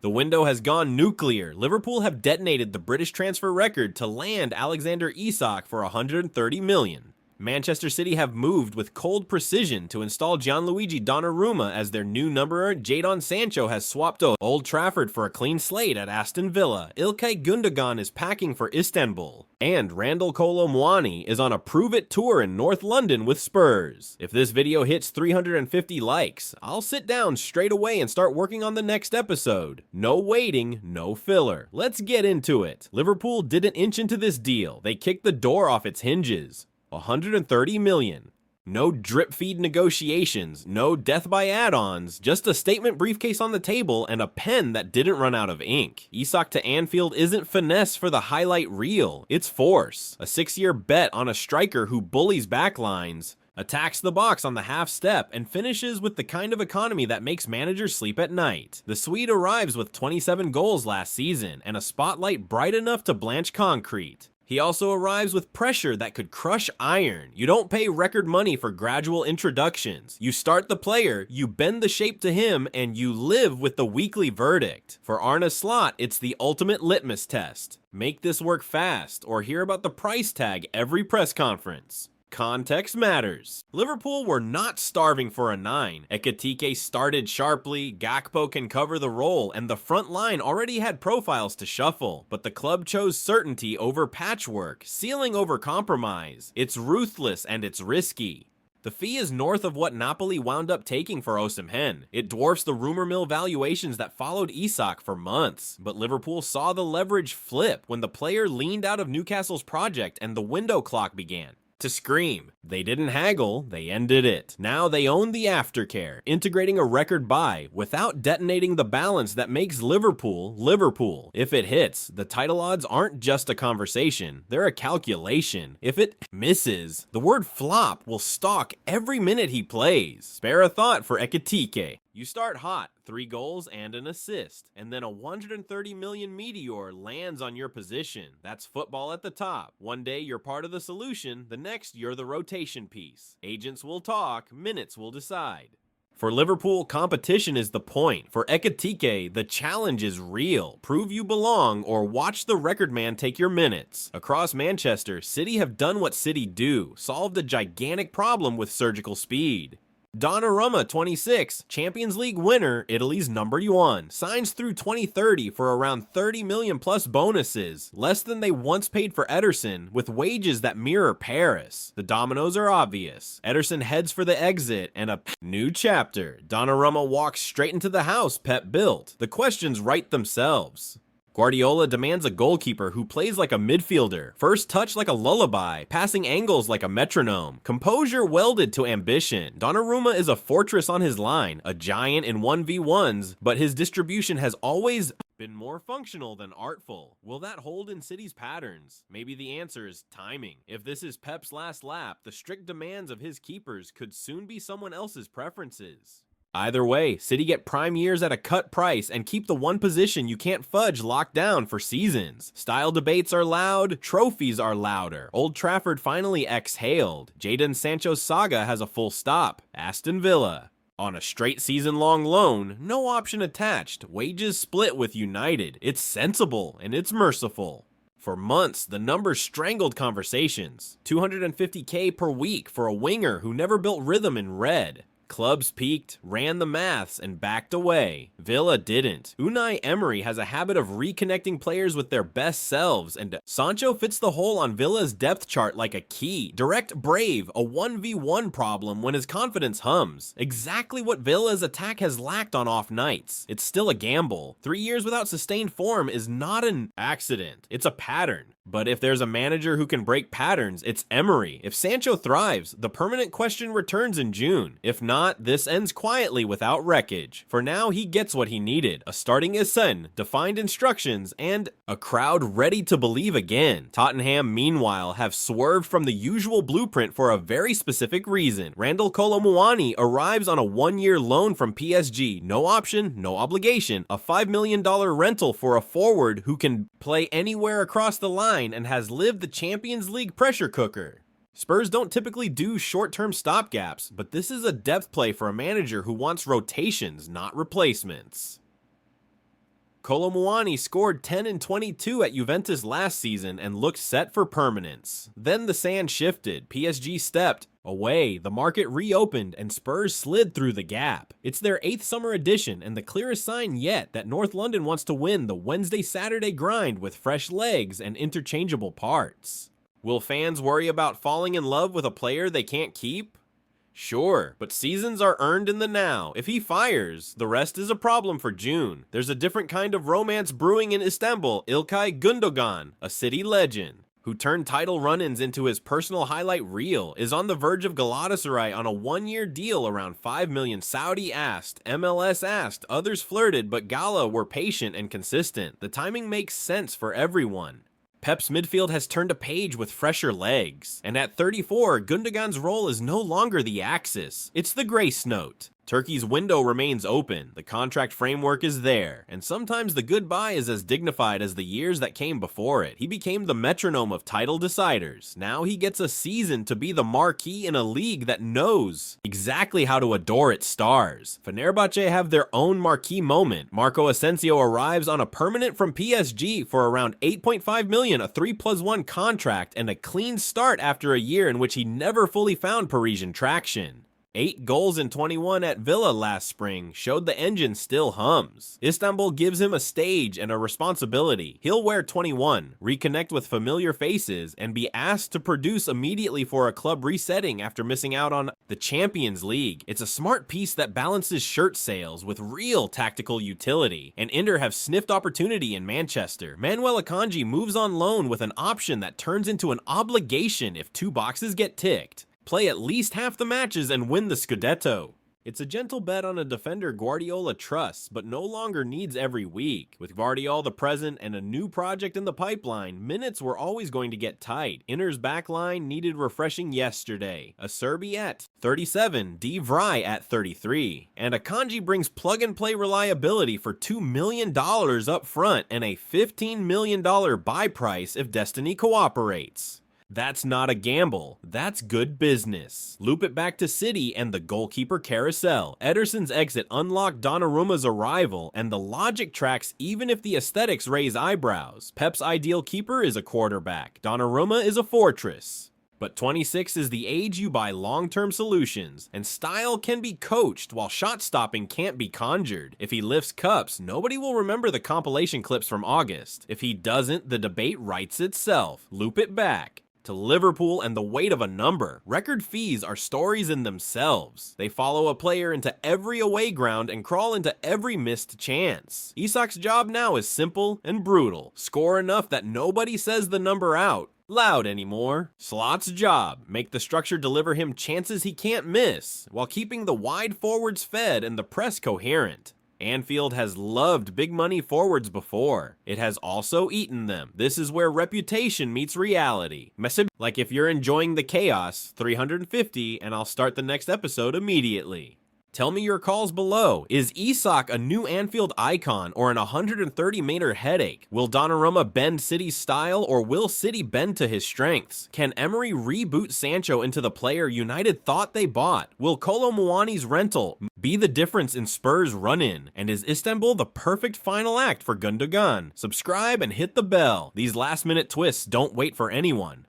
The window has gone nuclear. Liverpool have detonated the British transfer record to land Alexander Isak for 130 million. Manchester City have moved with cold precision to install Gianluigi Donnarumma as their new numberer. Jadon Sancho has swapped to Old Trafford for a clean slate at Aston Villa. Ilkay Gündogan is packing for Istanbul. And Randal Kolo Muani is on a prove-it tour in North London with Spurs. If this video hits 350 likes, I'll sit down straight away and start working on the next episode. No waiting, no filler. Let's get into it. Liverpool didn't inch into this deal. They kicked the door off its hinges. 130 million. No drip feed negotiations, no death by add-ons, just a statement briefcase on the table and a pen that didn't run out of ink. Isak to Anfield isn't finesse for the highlight reel, it's force. A 6-year bet on a striker who bullies backlines, attacks the box on the half step, and finishes with the kind of economy that makes managers sleep at night. The Swede arrives with 27 goals last season and a spotlight bright enough to blanch concrete. He also arrives with pressure that could crush iron. You don't pay record money for gradual introductions. You start the player, you bend the shape to him, and you live with the weekly verdict. For Arne Slot, it's the ultimate litmus test. Make this work fast, or hear about the price tag every press conference. Context matters. Liverpool were not starving for a 9. Ekitike started sharply, Gakpo can cover the role, and the front line already had profiles to shuffle. But the club chose certainty over patchwork, ceiling over compromise. It's ruthless and it's risky. The fee is north of what Napoli wound up taking for Osimhen. It dwarfs the rumor mill valuations that followed Isak for months. But Liverpool saw the leverage flip when the player leaned out of Newcastle's project and the window clock began to scream. They didn't haggle, they ended it. Now they own the aftercare, integrating a record buy without detonating the balance that makes Liverpool, Liverpool. If it hits, the title odds aren't just a conversation, they're a calculation. If it misses, the word flop will stalk every minute he plays. Spare a thought for Ekitike. You start hot, 3 goals and an assist, and then a 130 million meteor lands on your position. That's football at the top. One day you're part of the solution, the next you're the rotation piece. Agents will talk, minutes will decide. For Liverpool, competition is the point. For Ekitike, the challenge is real. Prove you belong or watch the record man take your minutes. Across Manchester, City have done what City do, solved a gigantic problem with surgical speed. Donnarumma, 26, Champions League winner, Italy's #1, signs through 2030 for around 30 million plus bonuses, less than they once paid for Ederson, with wages that mirror Paris. The dominoes are obvious. Ederson heads for the exit and a new chapter. Donnarumma walks straight into the house Pep built. The questions write themselves. Guardiola demands a goalkeeper who plays like a midfielder, first touch like a lullaby, passing angles like a metronome, composure welded to ambition. Donnarumma is a fortress on his line, a giant in 1v1s, but his distribution has always been more functional than artful. Will that hold in City's patterns? Maybe the answer is timing. If this is Pep's last lap, the strict demands of his keepers could soon be someone else's preferences. Either way, City get prime years at a cut price and keep the one position you can't fudge locked down for seasons. Style debates are loud, trophies are louder. Old Trafford finally exhaled. Jadon Sancho's saga has a full stop. Aston Villa. On a straight season-long loan, no option attached. Wages split with United. It's sensible and it's merciful. For months, the numbers strangled conversations. 250K per week for a winger who never built rhythm in red. Clubs peaked, ran the maths, and backed away. Villa didn't. Unai Emery has a habit of reconnecting players with their best selves, and Sancho fits the hole on Villa's depth chart like a key. Direct brave, a 1v1 problem when his confidence hums. Exactly what Villa's attack has lacked on off nights. It's still a gamble. 3 years without sustained form is not an accident. It's a pattern. But if there's a manager who can break patterns, it's Emery. If Sancho thrives, the permanent question returns in June. If not, this ends quietly without wreckage. For now, he gets what he needed. A starting Essen, defined instructions, and a crowd ready to believe again. Tottenham, meanwhile, have swerved from the usual blueprint for a very specific reason. Randal Kolo Muani arrives on a 1-year loan from PSG. No option, no obligation. A $5 million rental for a forward who can play anywhere across the line and has lived the Champions League pressure cooker. Spurs don't typically do short-term stopgaps, but this is a depth play for a manager who wants rotations, not replacements. Kolo Muani scored 10 and 22 at Juventus last season and looked set for permanence. Then the sand shifted, PSG stepped away, the market reopened, and Spurs slid through the gap. It's their 8th summer edition, and the clearest sign yet that North London wants to win the Wednesday-Saturday grind with fresh legs and interchangeable parts. Will fans worry about falling in love with a player they can't keep? Sure, but seasons are earned in the now. If he fires, the rest is a problem for June. There's a different kind of romance brewing in Istanbul. Ilkay Gündogan, a city legend, who turned title run-ins into his personal highlight reel, is on the verge of Galatasaray on a 1-year deal around 5 million. Saudi asked, MLS asked, others flirted, but Gala were patient and consistent. The timing makes sense for everyone. Pep's midfield has turned a page with fresher legs, and at 34, Gündogan's role is no longer the axis, it's the grace note. Turkey's window remains open, the contract framework is there, and sometimes the goodbye is as dignified as the years that came before it. He became the metronome of title deciders. Now he gets a season to be the marquee in a league that knows exactly how to adore its stars. Fenerbahce have their own marquee moment. Marco Asensio arrives on a permanent from PSG for around 8.5 million, a 3+1 contract, and a clean start after a year in which he never fully found Parisian traction. 8 goals in 21 at Villa last spring showed the engine still hums. Istanbul gives him a stage and a responsibility. He'll wear 21, reconnect with familiar faces, and be asked to produce immediately for a club resetting after missing out on the Champions League. It's a smart piece that balances shirt sales with real tactical utility, and Inter have sniffed opportunity in Manchester. Manuel Akanji moves on loan with an option that turns into an obligation if 2 boxes get ticked. Play at least half the matches and win the Scudetto. It's a gentle bet on a defender Guardiola trusts, but no longer needs every week. With Gvardiol the present and a new project in the pipeline, minutes were always going to get tight. Inter's backline needed refreshing yesterday. A Serbi at 37, De Vrij at 33. And Akanji brings plug-and-play reliability for $2 million up front and a $15 million buy price if destiny cooperates. That's not a gamble, that's good business. Loop it back to City and the goalkeeper carousel. Ederson's exit unlocked Donnarumma's arrival, and the logic tracks even if the aesthetics raise eyebrows. Pep's ideal keeper is a quarterback. Donnarumma is a fortress. But 26 is the age you buy long-term solutions, and style can be coached while shot-stopping can't be conjured. If he lifts cups, nobody will remember the compilation clips from August. If he doesn't, the debate writes itself. Loop it back to Liverpool and the weight of a number. Record fees are stories in themselves. They follow a player into every away ground and crawl into every missed chance. Isak's job now is simple and brutal. Score enough that nobody says the number out loud anymore. Slot's job, make the structure deliver him chances he can't miss, while keeping the wide forwards fed and the press coherent. Anfield has loved big money forwards before. It has also eaten them. This is where reputation meets reality. Like if you're enjoying the chaos, 350 and I'll start the next episode immediately. Tell me your calls below. Is Isak a new Anfield icon or an 130-meter headache? Will Donnarumma bend City's style or will City bend to his strengths? Can Emery reboot Sancho into the player United thought they bought? Will Kolo Muani's rental be the difference in Spurs' run-in? And is Istanbul the perfect final act for Gündogan? Subscribe and hit the bell. These last-minute twists don't wait for anyone.